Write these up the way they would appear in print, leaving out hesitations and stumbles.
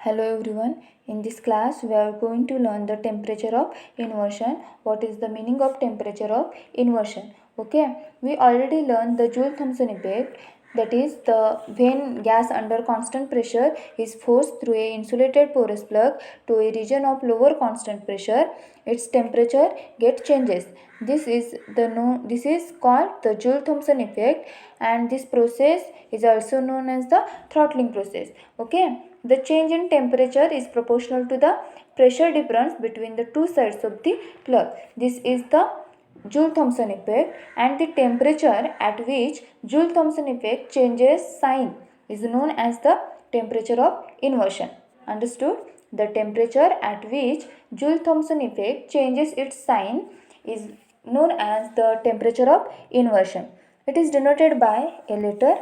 Hello everyone. In this class we are going to learn the temperature of inversion. What is the meaning of temperature of inversion? Okay, we already learned the Joule-Thomson effect, that is the when gas under constant pressure is forced through a insulated porous plug to a region of lower constant pressure, its temperature get changes. This is called the Joule-Thomson effect, and this process is also known as the throttling process. Okay, the change in temperature is proportional to the pressure difference between the two sides of the plug. This is the Joule-Thomson effect, and the temperature at which Joule-Thomson effect changes sign is known as the temperature of inversion. Understood? The temperature at which Joule-Thomson effect changes its sign is known as the temperature of inversion. It is denoted by a letter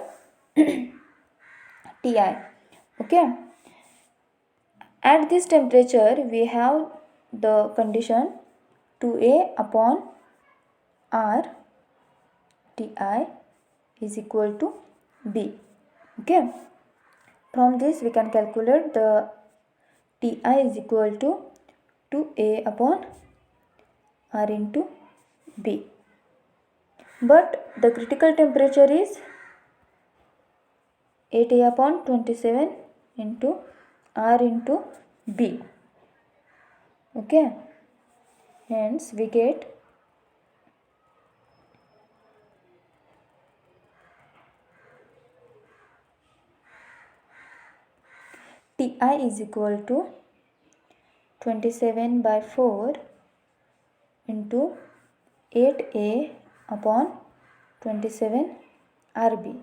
Ti. Okay. At this temperature, we have the condition 2A upon R Ti is equal to B. Okay. From this, we can calculate the Ti is equal to 2A upon R into B. But the critical temperature is 8A upon 27 into R into B. Okay. Hence, we get Ti is equal to 27 by 4 into 8A upon 27 RB.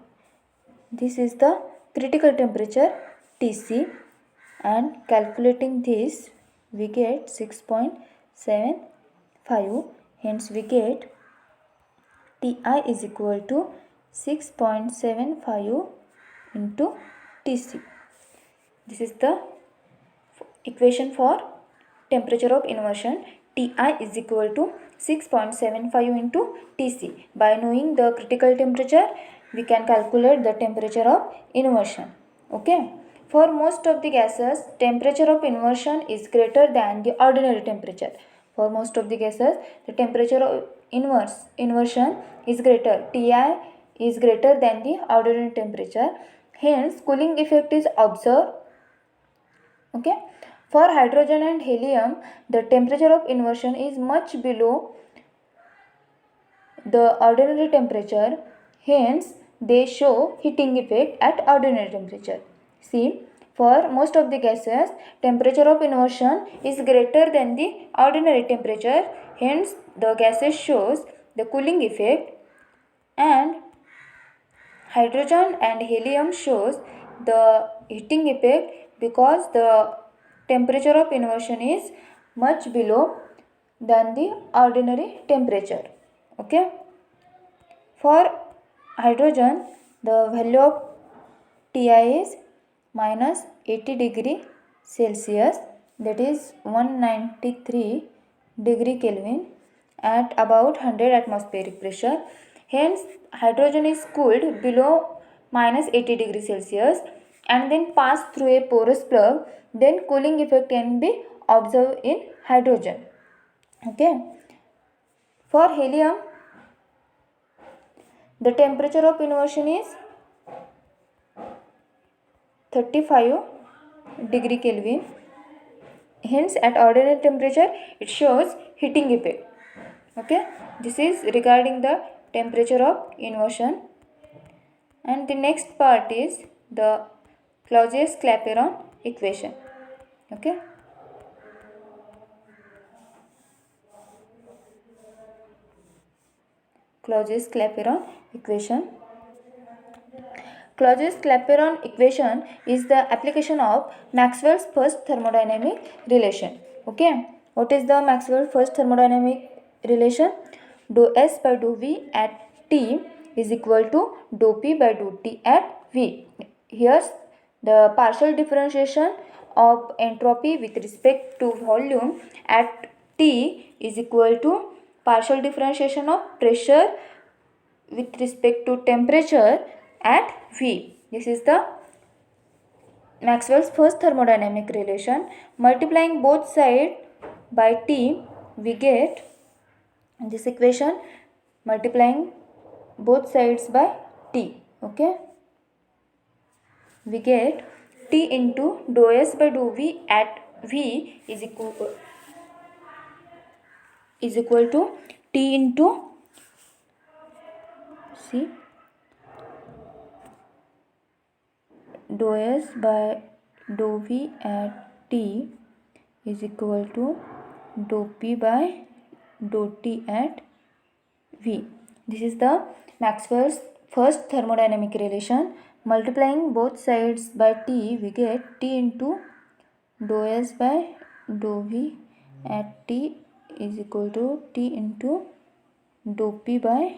This is the critical temperature Tc, and calculating this we get 6.75. Hence we get Ti is equal to 6.75 into Tc. This is the equation for temperature of inversion. Ti is equal to 6.75 into Tc. By knowing the critical temperature, we can calculate the temperature of inversion. Okay. For most of the gases, temperature of inversion is greater than the ordinary temperature. For most of the gases, the temperature of inversion is greater. Ti is greater than the ordinary temperature. Hence, cooling effect is observed. Okay. For hydrogen and helium, the temperature of inversion is much below the ordinary temperature. Hence, they show heating effect at ordinary temperature. See, for most of the gases, temperature of inversion is greater than the ordinary temperature. Hence, the gases shows the cooling effect, and hydrogen and helium shows the heating effect because the temperature of inversion is much below than the ordinary temperature. Okay. For hydrogen, the value of Ti is minus 80 degree Celsius, that is 193 degree Kelvin at about 100 atmospheric pressure. Hence, hydrogen is cooled below minus 80 degree Celsius and then pass through a porous plug. Then cooling effect can be observed in hydrogen. Okay. For helium, the temperature of inversion is 35 degree Kelvin. Hence, at ordinary temperature, it shows heating effect. Okay. This is regarding the temperature of inversion. And the next part is the Clausius-Clapeyron equation. Okay. Clausius-Clapeyron equation. Clausius-Clapeyron equation is the application of Maxwell's first thermodynamic relation. Okay. What is the Maxwell's first thermodynamic relation? Dou S by dou V at T is equal to dou P by dou T at V. Here the partial differentiation of entropy with respect to volume at T is equal to partial differentiation of pressure with respect to temperature at V. This is the Maxwell's first thermodynamic relation. Multiplying both sides by T, we get this equation, multiplying both sides by T. Okay, we get T into dou S by dou V at V is equal to T into, see, dou S by dou V at T is equal to dou P by dou T at V. This is the Maxwell's first thermodynamic relation. Multiplying both sides by T, we get T into dou S by dou V at T is equal to T into dou P by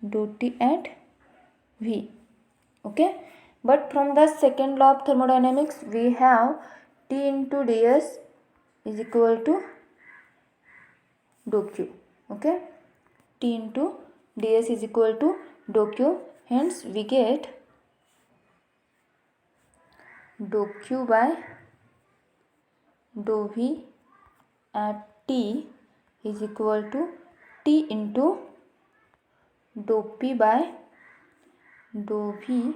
dou T at V. Okay, but from the second law of thermodynamics, we have T into ds is equal to dou Q. Okay, T into ds is equal to dou Q. Hence, we get dou Q by dou V at T is equal to T into dou P by dou V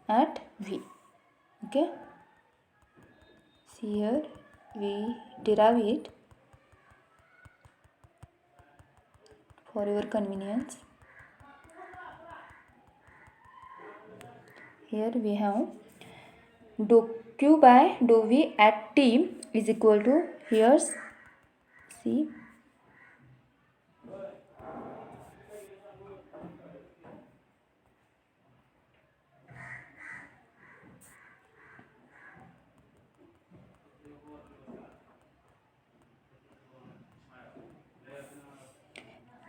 at V. Okay, see here we derive it for your convenience. Here we have dou Q by dou V at T is equal to, here see,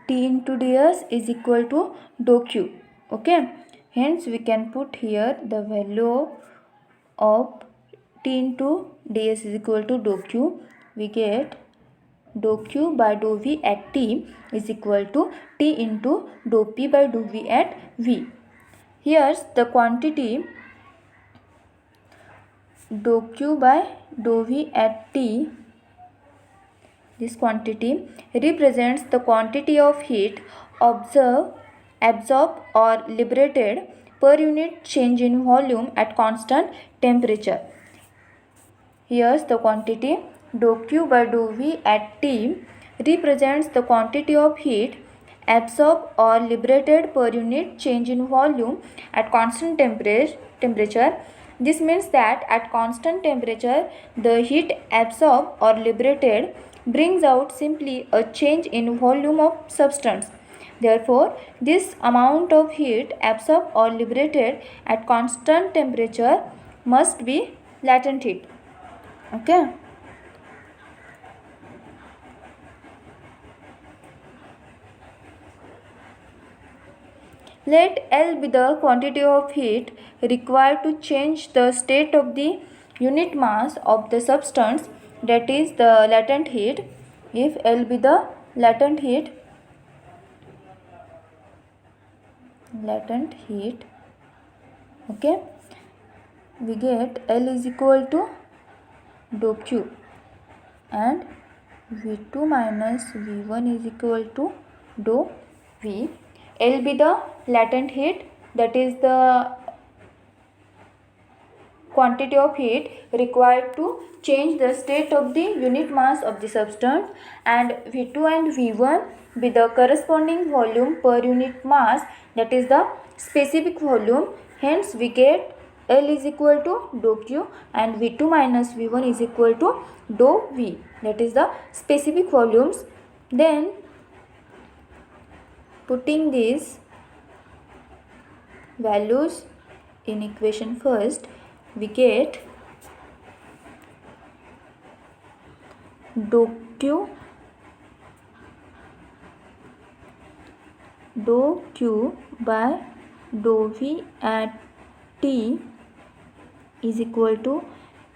T into ds is equal to dou Q. Okay, hence we can put here the value of T into ds is equal to dou Q. We get dou Q by dou V at T is equal to T into dou P by dou V at V. Here's the quantity dou Q by dou V at T. This quantity represents the quantity of heat absorbed or liberated per unit change in volume at constant temperature. Here's the quantity dou Q by dou V at T represents the quantity of heat absorbed or liberated per unit change in volume at constant temperature. This means that at constant temperature, the heat absorbed or liberated brings out simply a change in volume of substance. Therefore, this amount of heat absorbed or liberated at constant temperature must be latent heat. Okay. Let L be the quantity of heat required to change the state of the unit mass of the substance, that is the latent heat. If L be the latent heat, okay, we get L is equal to dou Q and V2 minus V1 is equal to dou V. L be the latent heat, that is the quantity of heat required to change the state of the unit mass of the substance, and V2 and V1 be the corresponding volume per unit mass, that is the specific volume. Hence we get L is equal to dou Q and V2 minus V1 is equal to dou V, that is the specific volumes. Then putting these values in equation first, we get dou Q by dou V at T is equal to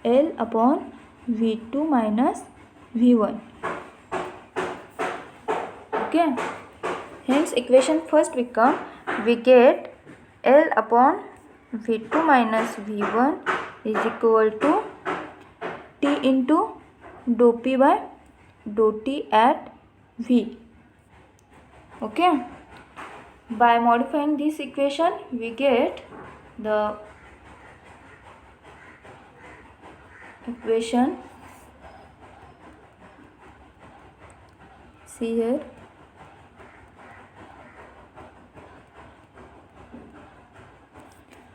L upon V2 minus V1. Okay, hence equation first become, we get L upon V2 minus V1 is equal to T into dou P by dou T at V. Okay. By modifying this equation, we get the equation, see here,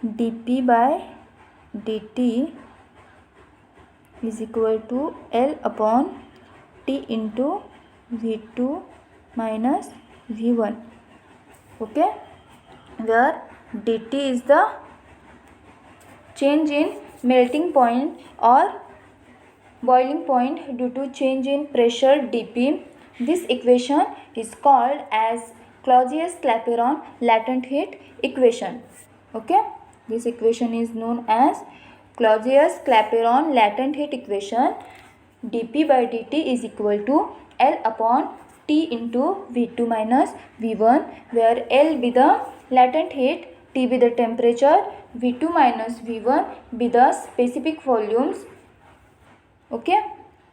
dP by dt is equal to L upon T into V2 minus V1. Okay, where dt is the change in melting point or boiling point due to change in pressure dP. This equation is called as Clausius-Clapeyron latent heat equation. Okay, this equation is known as Clausius-Clapeyron latent heat equation. dP by dt is equal to L upon T into V2 minus V1, where L be the latent heat, T be the temperature, V2 minus V1 be the specific volumes. Okay,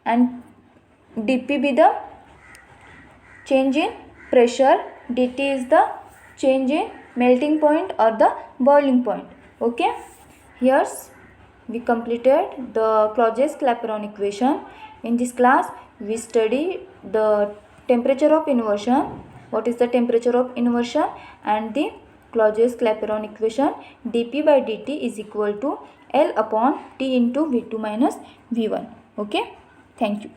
and dP be the change in pressure, dt is the change in melting point or the boiling point. Okay, here we completed the Clausius-Clapeyron equation. In this class we study the temperature of inversion, what is the temperature of inversion, and the Clausius-Clapeyron equation. dP by dt is equal to L upon T into V2 minus V1. Okay, thank you.